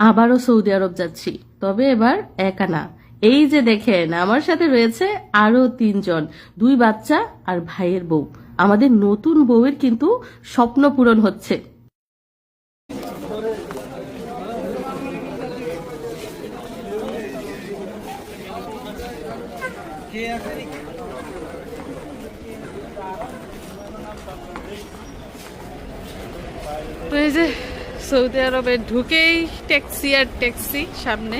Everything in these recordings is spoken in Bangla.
আবারও সৌদি আরব যাচ্ছি, তবে এবার একা না। এই যে দেখেন, আমার সাথে রয়েছে আরো 3 জন, 2 বাচ্চা আর ভাইয়ের বউ। আমাদের নতুন বউয়ের কিন্তু স্বপ্ন পূরণ হচ্ছে। এই যে সৌদি আরবে ঢুকেই ট্যাক্সি আর ট্যাক্সি সামনে।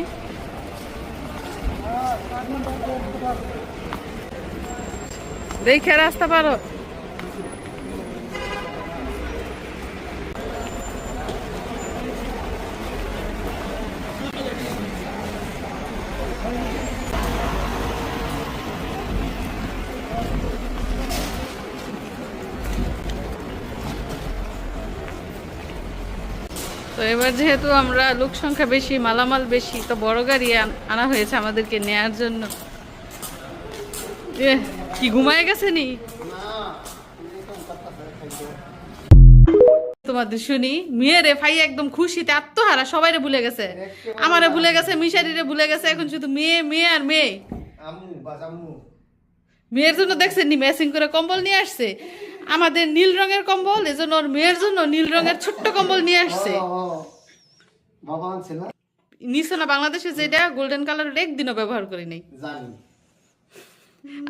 দেখে রাস্তা পারো। তো এবার যেহেতু আমরা লোক সংখ্যা বেশি, মালামাল বেশি, তো বড় গাড়ি আনা হয়েছে আমাদেরকে নেয়ার জন্য। কি ঘুমায় গেছে নি তোমাদের শুনি? মেয়েরে ভাই একদম খুশিতে আত্মহারা, সবাইরে ভুলে গেছে, আমারে ভুলে গেছে, মিশারিরে ভুলে গেছে, এখন শুধু মেয়ে মেয়ে আর মেয়ে। মেয়ের জন্য দেখছেন নি ম্যাচিং করে কম্বল নিয়ে আসছে, আমাদের নীল রঙের কম্বল, এজন্য ওর মেয়ের জন্য নীল রঙের ছোট্ট কম্বল নিয়ে আসছে। নিছো না বাংলাদেশে যেটা গোল্ডেন কালারের, একদিনও ব্যবহার করি নাই।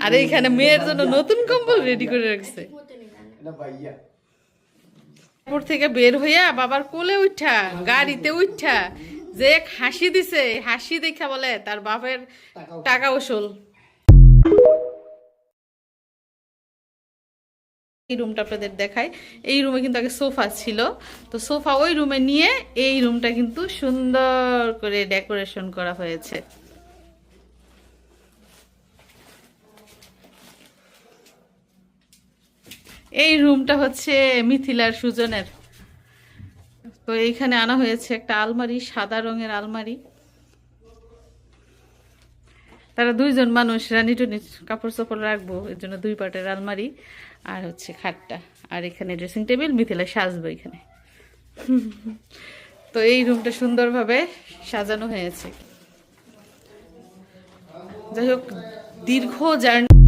আর এইখানে মেয়ের জন্য নতুন কম্বল রেডি করে রাখছে। এরপর থেকে বের হইয়া বাবার কোলে উঠা, গাড়িতে উঠা যে হাসি দিছে, হাসি দেখা বলে তার বাপের টাকা উসুল। এই রুমটা আপনাদের দেখায়। এই রুমে কিন্তু আগে সোফা ছিল, তো সোফা ওই রুমে নিয়ে এই রুমটা কিন্তু সুন্দর করে ডেকোরেশন করা হয়েছে। এই রুমটা হচ্ছে মিথিলার সুজনের। তো এইখানে আনা হয়েছে একটা আলমারি, সাদা রঙের আলমারি। তারা 2 জন মানুষ, রানী টুনি কাপড় চোপড় রাখবো, এর জন্য 2 পাটের আলমারি আর হচ্ছে খাটটা, আর এখানে ড্রেসিং টেবিল। মিথিলা সাজবো এখানে। তো এই রুমটা সুন্দরভাবে সাজানো হয়েছে। যাই হোক, দীর্ঘ জার্নি।